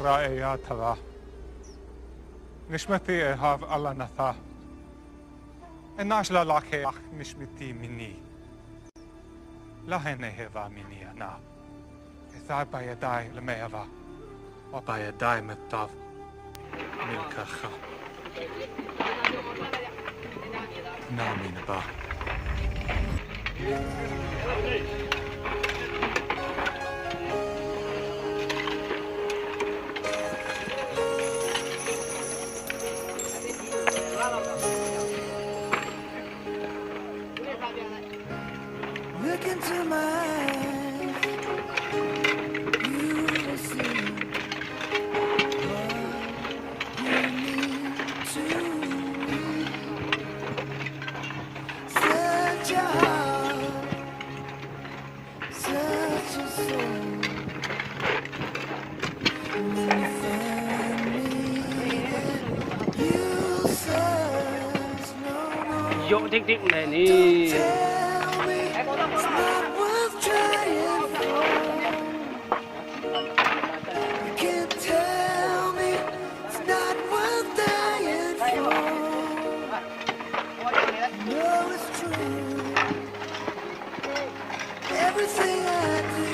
رائعة ترى نشمتي هاف الله نثا الناش لا لاكي أخ نشمتي مني لا هني هذا مني أنا إذا بيداي لميفا وبيداي متاف ملكخا نامي نبا Look into my eyes, you will see what you need to read. Such a heart, such a soul. When you find me, you'll search no more. Dỗ thích thích này đi. Everything I do,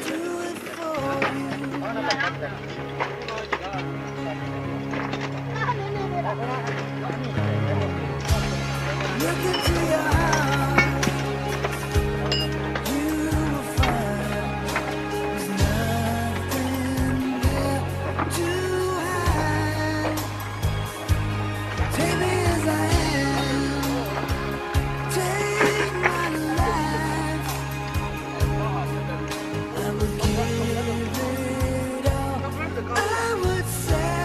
do it for you. Look into your eyes, you will find there's nothing there to hide. Take me as I am, take my life. I would give it all, I would sacrifice.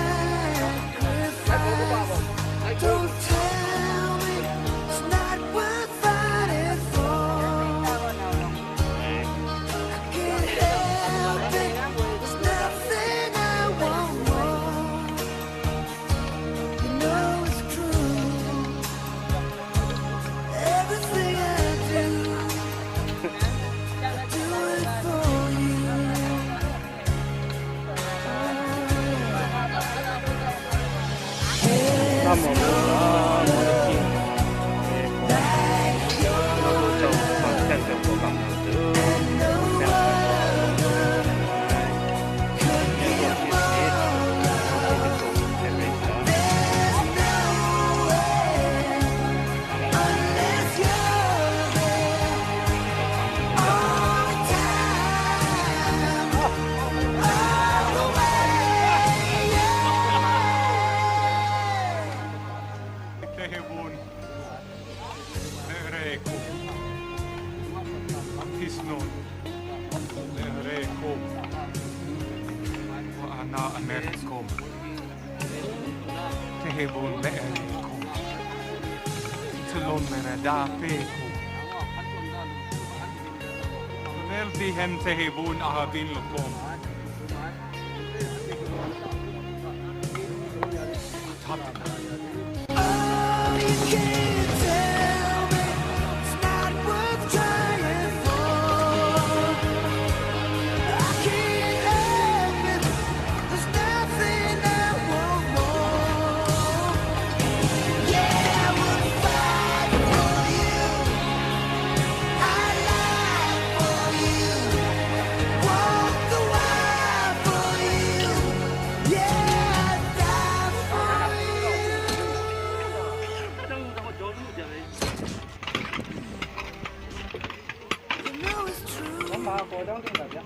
Don't tell me it's not worth fighting for. I can't help it, there's nothing I want more. You know it's true, everything I do it for you. Unless you're there all the time, all the way, تهبون لأريكم أمتسنون لأريكم وأنا أمركم تهبون لأريكم تلون من دافيكم نرتهم تهبون أهابين لكم oh, you can't tell me it's not worth trying for. I can't help it, there's nothing I want more. Yeah, I would fight for you, I'd lie for you, walk the wire for you. Yeah, I'd die for you. You know it's true, everything I do.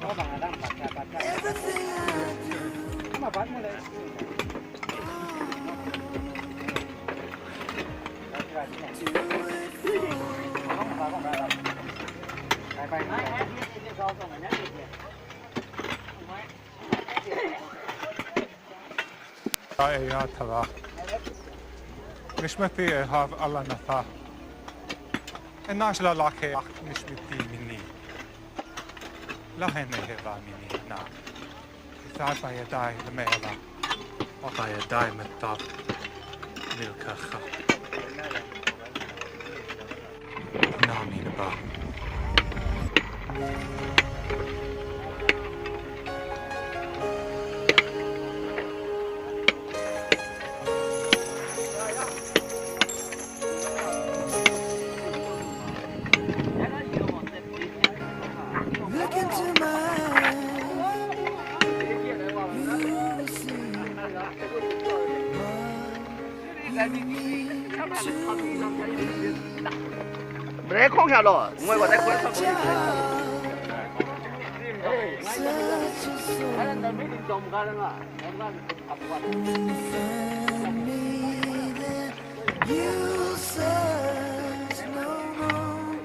رائعة ترى نشمتي هاف الله نثا الناش لا لاكي أخ نشمتي مني لا هني هذا مني أنا إذا بيداي لميفا وبيداي متاف ملكخا نامي نبا 没得空下了，我在过来上过。You search no more.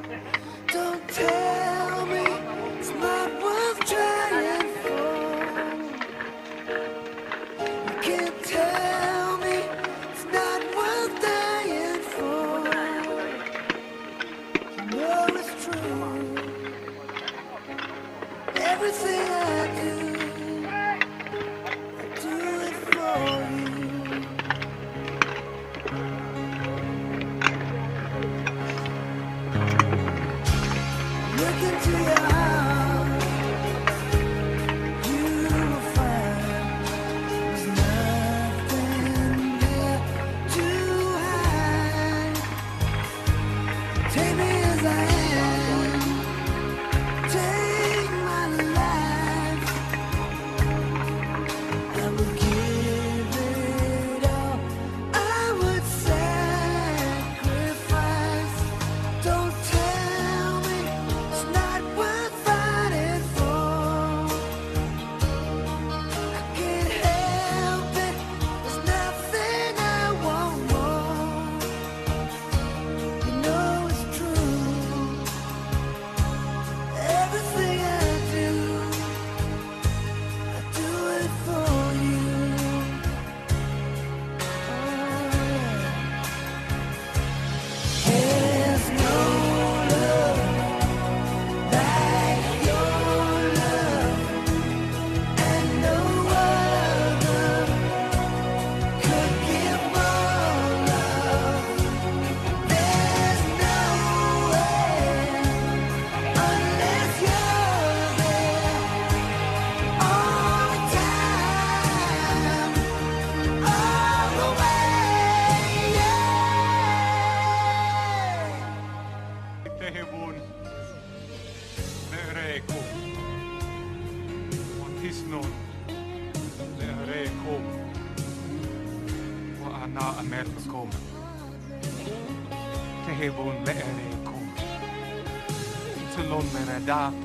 Don't tell me it's not worth trying for. You can't tell me it's not worth dying for. You know it's true. Everything I do it for you. Look into your heart, you will find there's nothing there to hide. Take me as I am, take my life. I would give it all, I would sacrifice. Don't tell me it's not worth fighting for. I can't help it, there's nothing I want more. You know it's true. Everything I do it for you. There's no love like your love, and no other could give more love. There's nowhere unless you're there all the time, all the way. Yeah. תהבון לארעכם ותשנון לארעכם ואנה אמרתכם תהבון לארעכם צלון מרדף